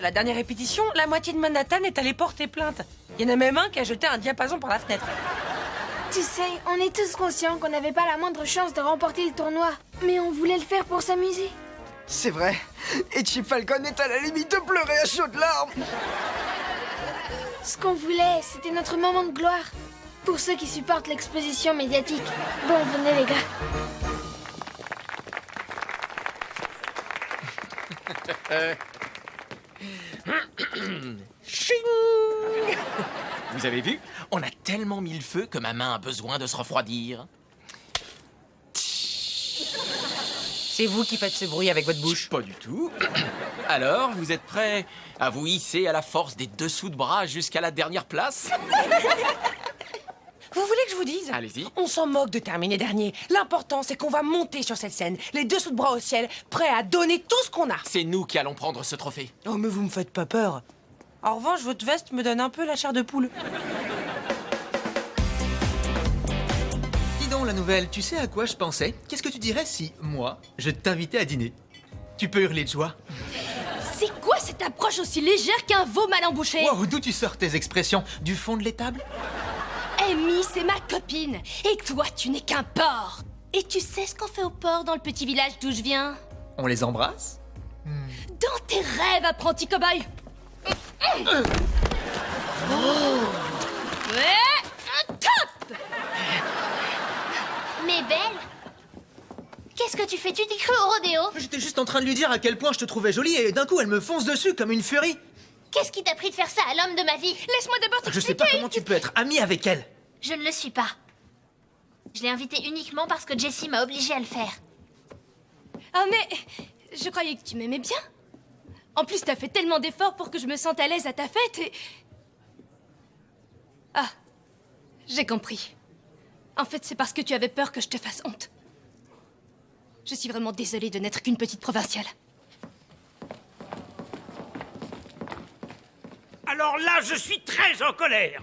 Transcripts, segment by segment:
La dernière répétition, la moitié de Manhattan est allée porter plainte. Il y en a même un qui a jeté un diapason par la fenêtre. Tu sais, on est tous conscients qu'on n'avait pas la moindre chance de remporter le tournoi. Mais on voulait le faire pour s'amuser. C'est vrai. Et Chip Falcon est à la limite de pleurer à chaudes larmes. Ce qu'on voulait, c'était notre moment de gloire. Pour ceux qui supportent l'exposition médiatique. Bon, venez les gars. Ching! Vous avez vu? On a tellement mis le feu que ma main a besoin de se refroidir. C'est vous qui faites ce bruit avec votre bouche. Pas du tout. Alors, vous êtes prêts à vous hisser à la force des dessous de bras jusqu'à la dernière place? Vous voulez que je vous dise? Allez-y. On s'en moque de terminer dernier. L'important, c'est qu'on va monter sur cette scène, les dessous de bras au ciel, prêts à donner tout ce qu'on a. C'est nous qui allons prendre ce trophée. Oh, mais vous me faites pas peur. En revanche, votre veste me donne un peu la chair de poule. Dis donc, la nouvelle, tu sais à quoi je pensais? Qu'est-ce que tu dirais si, moi, je t'invitais à dîner? Tu peux hurler de joie. C'est quoi cette approche aussi légère qu'un veau mal embouché? Wow, d'où tu sors tes expressions? Du fond de l'étable? Amy, c'est ma copine. Et toi, tu n'es qu'un porc. Et tu sais ce qu'on fait au porc dans le petit village d'où je viens? On les embrasse? Dans tes rêves, apprenti cow-boy. Top! Mais Belle, qu'est-ce que tu fais? Tu t'es cru au rodéo? J'étais juste en train de lui dire à quel point je te trouvais jolie et d'un coup elle me fonce dessus comme une furie. Qu'est-ce qui t'a pris de faire ça à l'homme de ma vie? Laisse-moi d'abord Je t'expliquer. sais pas comment tu peux être amie avec elle. Je ne le suis pas. Je l'ai invité uniquement parce que Jessie m'a obligée à le faire. Ah mais, je croyais que tu m'aimais bien. En plus, t'as fait tellement d'efforts pour que je me sente à l'aise à ta fête et... Ah, j'ai compris. En fait, c'est parce que tu avais peur que je te fasse honte. Je suis vraiment désolée de n'être qu'une petite provinciale. Alors là, je suis très en colère.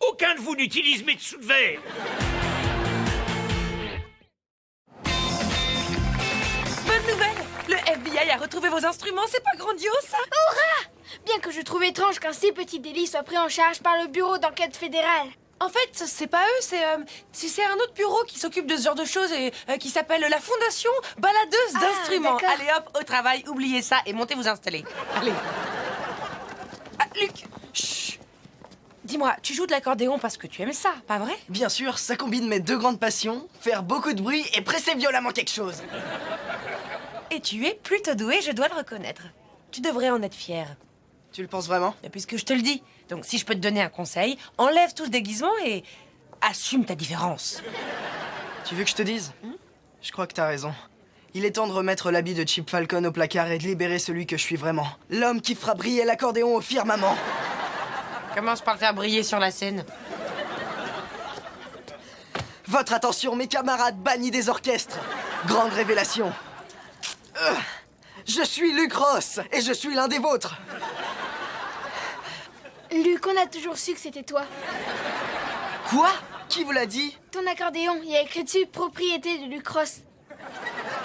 Aucun de vous n'utilise mes dessous de verre. Bonne nouvelle! Le FBI a retrouvé vos instruments, c'est pas grandiose, ça? Bien que je trouve étrange qu'un si petit délit soit pris en charge par le bureau d'enquête fédérale. En fait, c'est pas eux, c'est un autre bureau qui s'occupe de ce genre de choses et qui s'appelle la Fondation Baladeuse d'Instruments. d'accord. Allez hop, au travail, oubliez ça et montez vous installer. Allez. Ah, Luc! Chut! Dis-moi, tu joues de l'accordéon parce que tu aimes ça, pas vrai? Bien sûr, ça combine mes deux grandes passions, faire beaucoup de bruit et presser violemment quelque chose. Et tu es plutôt doué, je dois le reconnaître. Tu devrais en être fier. Tu le penses vraiment? Et puisque je te le dis. Donc si je peux te donner un conseil, enlève tout ce déguisement et assume ta différence. Tu veux que je te dise? Je crois que t'as raison. Il est temps de remettre l'habit de Chip Falcon au placard et de libérer celui que je suis vraiment. L'homme qui fera briller l'accordéon au firmament. Commence par le faire briller sur la scène. Votre attention, mes camarades bannis des orchestres. Grande révélation. Je suis Luc Ross et je suis l'un des vôtres. Luc, on a toujours su que c'était toi. Quoi? Qui vous l'a dit? Ton accordéon, il y a écrit dessus propriété de Luc Ross.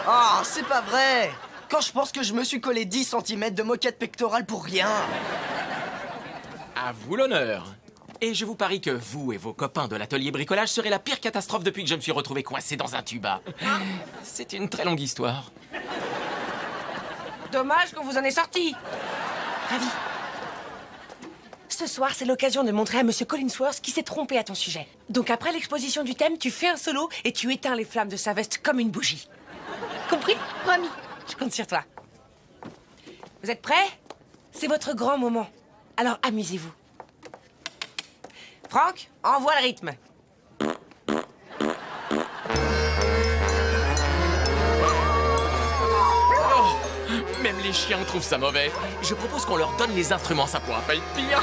Ah, c'est pas vrai. Quand je pense que je me suis collé 10 cm de moquette pectorale pour rien. À vous l'honneur. Et je vous parie que vous et vos copains de l'atelier bricolage serez la pire catastrophe depuis que je me suis retrouvé coincé dans un tuba. C'est une très longue histoire. Dommage qu'on vous en ait sorti. Ravi. Ce soir, c'est l'occasion de montrer à Monsieur Collinsworth qui s'est trompé à ton sujet. Donc après l'exposition du thème, tu fais un solo et tu éteins les flammes de sa veste comme une bougie. Compris? Promis. Je compte sur toi. Vous êtes prêts? C'est votre grand moment. Alors amusez-vous. Franck, envoie le rythme. Même les chiens trouvent ça mauvais. Je propose qu'on leur donne les instruments, ça pourra pas être pire.